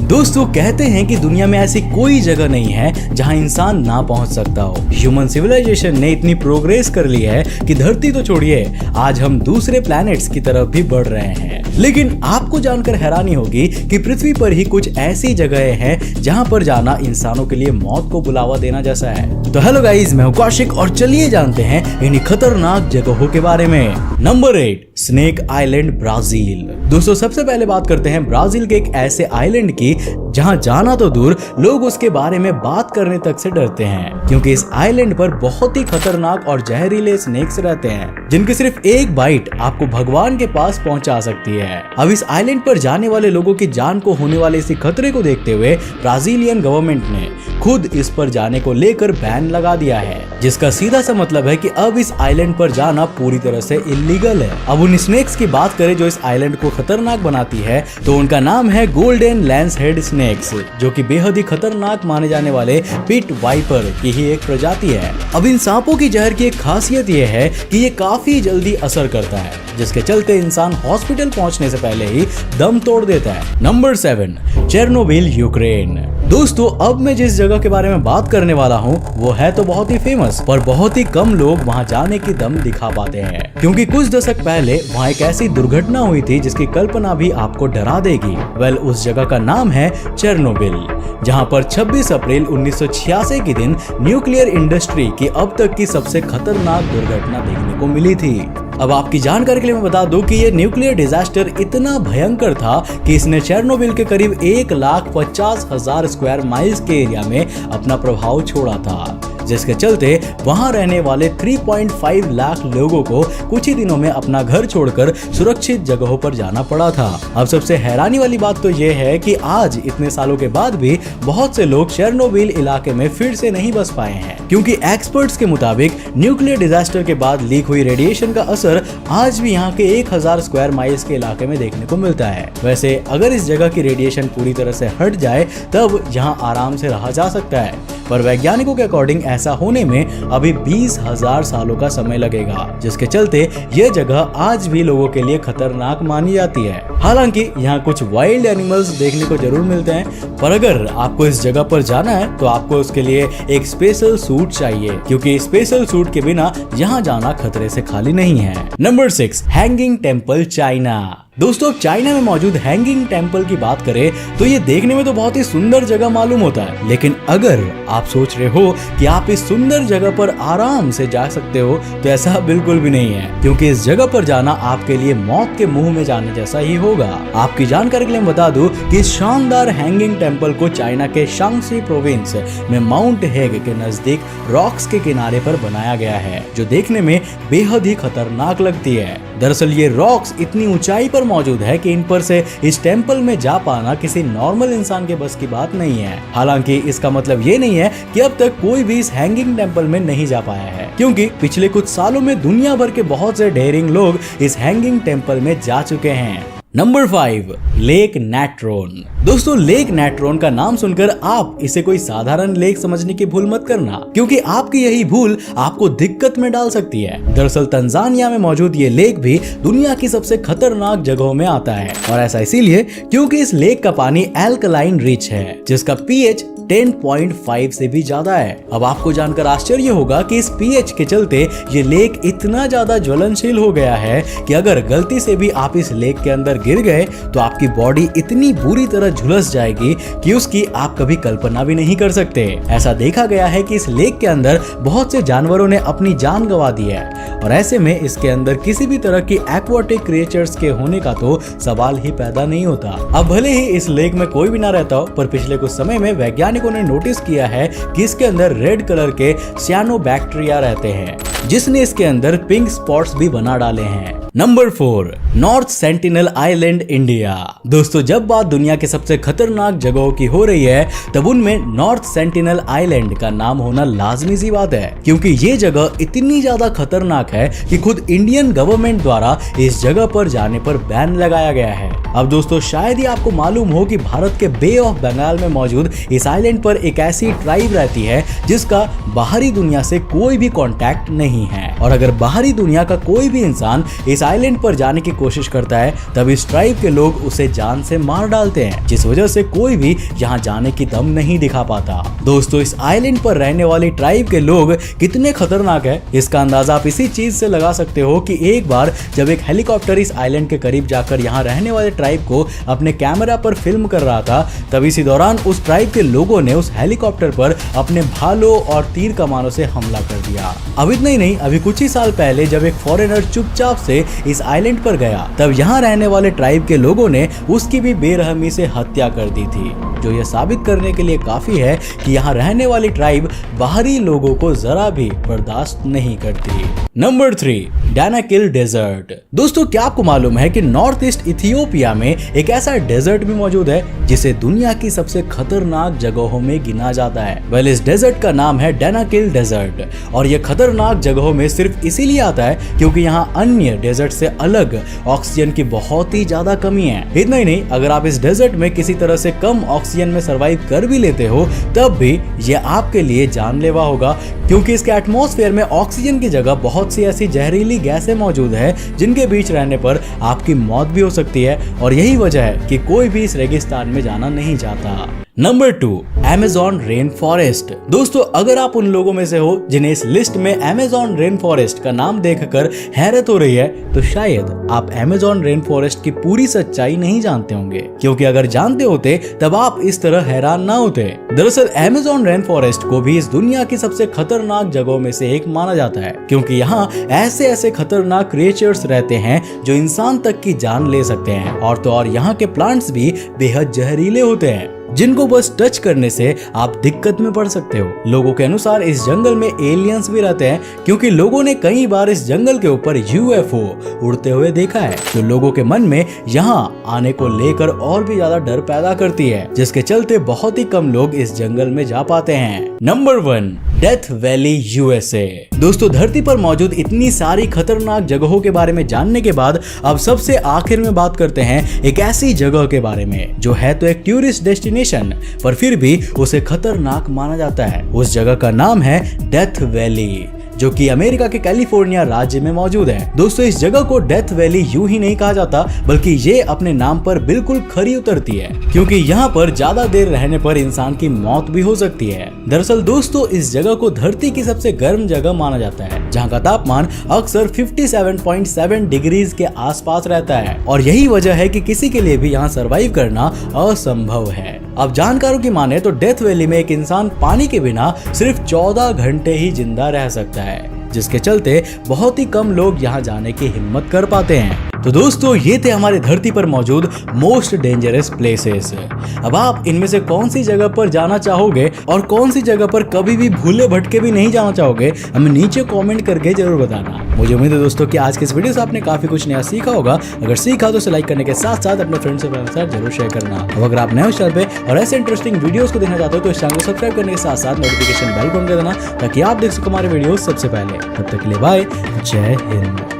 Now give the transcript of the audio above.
दोस्तों कहते हैं कि दुनिया में ऐसी कोई जगह नहीं है जहां इंसान ना पहुंच सकता हो। ह्यूमन सिविलाइजेशन ने इतनी प्रोग्रेस कर ली है कि धरती तो छोड़िए, आज हम दूसरे प्लैनेट्स की तरफ भी बढ़ रहे हैं। लेकिन आपको जानकर हैरानी होगी कि पृथ्वी पर ही कुछ ऐसी जगहें हैं जहां पर जाना इंसानों के लिए मौत को बुलावा देना जैसा है। तो हेलो गाइस, मैं हूं कौशिक और चलिए जानते हैं इन्हीं खतरनाक जगहों के बारे में। Number 8, snake island, Brazil. दोस्तों सबसे पहले बात करते हैं ब्राजील के एक ऐसे आइलैंड की जहां जाना तो दूर, लोग उसके बारे में बात करने तक से डरते हैं, क्योंकि इस आइलैंड पर बहुत ही खतरनाक और जहरीले स्नेक्स रहते हैं जिनकी सिर्फ एक बाइट आपको भगवान के पास पहुंचा सकती है। अब इस आइलैंड पर जाने वाले लोगों की जान को होने वाले इसी खतरे को देखते हुए ब्राजीलियन गवर्नमेंट ने खुद इस पर जाने को लेकर बैन लगा दिया है, जिसका सीधा सा मतलब है कि अब इस आइलैंड पर जाना पूरी तरह से इलीगल है। अब उन स्नेक्स की बात करें जो इस आइलैंड को खतरनाक बनाती है, तो उनका नाम है गोल्डन लैंस हेड स्नेक्स, जो कि बेहद ही खतरनाक माने जाने वाले पिट वाइपर की ही एक प्रजाति है। अब इन सांपों की जहर की एक खासियत यह है कि ये काफी जल्दी असर करता है, जिसके चलते इंसान हॉस्पिटल पहुंचने से पहले ही दम तोड़ देता है। Number 7, Chernobyl, Ukraine. दोस्तों अब मैं जिस जगह के बारे में बात करने वाला हूँ वो है तो बहुत ही फेमस, पर बहुत ही कम लोग वहाँ जाने की दम दिखा पाते हैं, क्योंकि कुछ दशक पहले वहाँ एक ऐसी दुर्घटना हुई थी जिसकी कल्पना भी आपको डरा देगी। उस जगह का नाम है चेरनोबिल, जहाँ पर 26 अप्रैल 1986 के दिन न्यूक्लियर इंडस्ट्री की अब तक की सबसे खतरनाक दुर्घटना देखने को मिली थी। अब आपकी जानकारी के लिए मैं बता दूं कि ये न्यूक्लियर डिजास्टर इतना भयंकर था कि इसने चेरनोबिल के करीब 1,50,000 स्क्वायर माइल्स के एरिया में अपना प्रभाव छोड़ा था, जिसके चलते वहां रहने वाले 3.5 लाख लोगों को कुछ ही दिनों में अपना घर छोड़कर सुरक्षित जगहों पर जाना पड़ा था। अब सबसे हैरानी वाली बात तो ये है कि आज इतने सालों के बाद भी बहुत से लोग चेरनोबिल इलाके में फिर से नहीं बस पाए हैं, क्योंकि एक्सपर्ट्स के मुताबिक न्यूक्लियर डिजास्टर के बाद लीक हुई रेडिएशन का असर आज भी यहाँ के 1000 स्क्वायर माइल्स के इलाके में देखने को मिलता है। वैसे अगर इस जगह की रेडिएशन पूरी तरह से हट जाए तब यहाँ आराम से रहा जा सकता है, पर वैज्ञानिकों के अकॉर्डिंग ऐसा होने में अभी 20,000 सालों का समय लगेगा, जिसके चलते यह जगह आज भी लोगों के लिए खतरनाक मानी जाती है। हालांकि यहाँ कुछ वाइल्ड एनिमल्स देखने को जरूर मिलते हैं, पर अगर आपको इस जगह पर जाना है तो आपको उसके लिए एक स्पेशल सूट चाहिए, क्योंकि स्पेशल सूट के बिना यहाँ जाना खतरे से खाली नहीं है। Number 6, hanging temple, China. दोस्तों चाइना में मौजूद हैंगिंग टेम्पल की बात करें तो ये देखने में तो बहुत ही सुंदर जगह मालूम होता है, लेकिन अगर आप सोच रहे हो कि आप इस सुंदर जगह पर आराम से जा सकते हो तो ऐसा बिल्कुल भी नहीं है, क्योंकि इस जगह पर जाना आपके लिए मौत के मुंह में जाने जैसा ही होगा। आपकी जानकारी के लिए मैं बता दूं कि इस शानदार हैंगिंग टेम्पल को चाइना के शांगसी प्रोविंस में माउंट हेग के नजदीक रॉक्स के किनारे पर बनाया गया है, जो देखने में बेहद ही खतरनाक लगती है। दरअसल ये रॉक्स इतनी ऊंचाई पर मौजूद है कि इन पर से इस टेम्पल में जा पाना किसी नॉर्मल इंसान के बस की बात नहीं है। हालांकि इसका मतलब ये नहीं है कि अब तक कोई भी इस हैंगिंग टेम्पल में नहीं जा पाया है, क्योंकि पिछले कुछ सालों में दुनिया भर के बहुत से डेयरिंग लोग इस हैंगिंग टेम्पल में जा चुके हैं। Number 5, Lake Natron. दोस्तों लेक नेट्रोन का नाम सुनकर आप इसे कोई साधारण लेक समझने की भूल मत करना, क्योंकि आपकी यही भूल आपको दिक्कत में डाल सकती है। दरअसल तंजानिया में मौजूद ये लेक भी दुनिया की सबसे खतरनाक जगहों में आता है, और ऐसा इसीलिए क्योंकि इस लेक का पानी एल्कलाइन रिच है, जिसका पीएच 10.5 से भी ज्यादा है। अब आपको जानकर आश्चर्य होगा कि इस पीएच के चलते ये लेक इतना ज्यादा ज्वलनशील हो गया है कि अगर गलती से भी आप इस लेक के अंदर गिर गए तो आपकी बॉडी इतनी बुरी तरह झुलस जाएगी कि उसकी आप कभी कल्पना भी नहीं कर सकते। ऐसा देखा गया है कि इस लेक के अंदर बहुत से जानवरों ने अपनी जान गंवा दी है, और ऐसे में इसके अंदर किसी भी तरह की एक्वाटिक क्रिएचर्स के होने का तो सवाल ही पैदा नहीं होता। अब भले ही इस लेक में कोई भी ना रहता हो, पर पिछले कुछ समय में वैज्ञानिकों ने नोटिस किया है कि इसके अंदर रेड कलर के सियानोबैक्टीरिया रहते हैं, जिसने इसके अंदर पिंक स्पॉट्स भी बना डाले हैं। Number 4, north sentinel island, India. दोस्तों जब बात दुनिया के सबसे खतरनाक जगहों की हो रही है तब उनमें नॉर्थ सेंटिनल आइलैंड का नाम होना लाजमी सी बात है, क्योंकि ये जगह इतनी ज्यादा खतरनाक है कि खुद इंडियन गवर्नमेंट द्वारा इस जगह पर जाने पर बैन लगाया गया है। अब दोस्तों शायद ही आपको मालूम हो कि भारत के बे ऑफ बंगाल में मौजूद इस आइलैंड पर एक ऐसी ट्राइब रहती है जिसका बाहरी दुनिया से कोई भी कांटेक्ट नहीं है। और अगर बाहरी दुनिया का कोई भी इंसान इस आइलैंड पर जाने की कोशिश करता है तब इस ट्राइब के लोग उसे जान से मार डालते हैं, जिस वजह से कोई भी यहाँ जाने की दम नहीं दिखा पाता। दोस्तों, इस आइलैंड पर रहने वाली ट्राइब के लोग कितने खतरनाक है इसका अंदाजा आप इसी चीज से लगा सकते हो कि एक बार जब एक हेलीकॉप्टर इस आइलैंड के करीब जाकर यहाँ रहने वाले ट्राइब को अपने कैमरा पर फिल्म कर रहा था, तब इसी दौरान उस ट्राइब के लोगों ने उस हेलीकॉप्टर पर अपने भालों और तीर कमानों से हमला कर दिया। अब इतना ही नहीं, अभी कुछ ही साल पहले जब एक फॉरेनर चुपचाप से इस आइलैंड पर गया तब यहाँ रहने वाले ट्राइब के लोगों ने उसकी भी बेरहमी से हत्या कर दी थी, जो यह साबित करने के लिए काफी है कि यहाँ रहने वाली ट्राइब बाहरी लोगों को जरा भी बर्दाश्त नहीं करती। Number 3, Danakil Desert. दोस्तों, क्या आपको मालूम है कि नॉर्थ ईस्ट इथियोपिया में एक ऐसा डेजर्ट भी मौजूद है जिसे दुनिया की सबसे खतरनाक जगहों में गिना जाता है। वेल, इस डेजर्ट का नाम है डैनाकिल डेजर्ट और यह खतरनाक जगहों में सिर्फ इसीलिए आता है क्योंकि यहाँ अन्य डेजर्ट से अलग ऑक्सीजन की बहुत ही ज्यादा कमी है। इतना ही नहीं, अगर आप इस डेजर्ट में किसी तरह से कम ऑक्सीजन में सरवाइव कर भी लेते हो तब भी यह आपके लिए जानलेवा होगा, क्योंकि इसके एटमॉस्फेयर में ऑक्सीजन की जगह बहुत सी ऐसी जहरीली गैसें मौजूद है जिनके बीच रहने पर आपकी मौत भी हो सकती है और यही वजह है कि कोई भी इस रेगिस्तान में जाना नहीं चाहता। Number 2, Amazon rain forest. दोस्तों, अगर आप उन लोगों में से हो जिन्हें इस लिस्ट में अमेज़न रेन फॉरेस्ट का नाम देखकर हैरत हो रही है, तो शायद आप अमेज़न रेन फॉरेस्ट की पूरी सच्चाई नहीं जानते होंगे, क्योंकि अगर जानते होते तब आप इस तरह हैरान ना होते। दरअसल अमेज़न रेन फॉरेस्ट को भी इस दुनिया की सबसे खतरनाक जगहों में से एक माना जाता है, क्योंकि यहाँ ऐसे ऐसे खतरनाक क्रिएचर्स रहते हैं जो इंसान तक की जान ले सकते हैं, और तो और यहाँ के प्लांट्स भी बेहद जहरीले होते हैं जिनको बस टच करने से आप दिक्कत में पड़ सकते हो। लोगों के अनुसार इस जंगल में एलियंस भी रहते हैं, क्योंकि लोगों ने कई बार इस जंगल के ऊपर यूएफओ उड़ते हुए देखा है, जो लोगों के मन में यहाँ आने को लेकर और भी ज्यादा डर पैदा करती है, जिसके चलते बहुत ही कम लोग इस जंगल में जा पाते हैं। Number 1, death valley USA. दोस्तों, धरती पर मौजूद इतनी सारी खतरनाक जगहों के बारे में जानने के बाद अब सबसे आखिर में बात करते हैं एक ऐसी जगह के बारे में जो है तो एक टूरिस्ट डेस्टिनेशन पर फिर भी उसे खतरनाक माना जाता है। उस जगह का नाम है डेथ वैली, जो कि अमेरिका के कैलिफोर्निया राज्य में मौजूद है। दोस्तों, इस जगह को डेथ वैली यूं ही नहीं कहा जाता, बल्कि ये अपने नाम पर बिल्कुल खरी उतरती है, क्योंकि यहाँ पर ज्यादा देर रहने पर इंसान की मौत भी हो सकती है। दरअसल दोस्तों, इस जगह को धरती की सबसे गर्म जगह माना जाता है, जहाँ का तापमान अक्सर 57.7 डिग्रीज के आसपास रहता है, और यही वजह है कि किसी के लिए भी यहाँ सरवाइव करना असंभव है। अब जानकारों की माने तो डेथ वैली में एक इंसान पानी के बिना सिर्फ 14 घंटे ही जिंदा रह सकता है, जिसके चलते बहुत ही कम लोग यहाँ जाने की हिम्मत कर पाते हैं। तो दोस्तों, ये थे हमारे धरती पर मौजूद मोस्ट डेंजरस प्लेसेस। अब आप इनमें से कौन सी जगह पर जाना चाहोगे और कौन सी जगह पर कभी भी भूले भटके भी नहीं जाना चाहोगे, हमें नीचे कमेंट करके जरूर बताना। मुझे उम्मीद है दोस्तों कि आज के इस वीडियो से आपने काफी कुछ नया सीखा होगा। अगर सीखा तो इसे लाइक करने के साथ साथ अपने फ्रेंड्स और फैमिली के साथ जरूर शेयर करना। अब अगर आप नए हो चैनल पे और ऐसे इंटरेस्टिंग वीडियोस को देखना चाहते हो तो इस चैनल को सब्सक्राइब करने के साथ साथ नोटिफिकेशन बेल को ऑन कर देना, ताकि आप देख सको हमारे वीडियोस सबसे पहले। तब तक के लिए बाय, जय हिंद।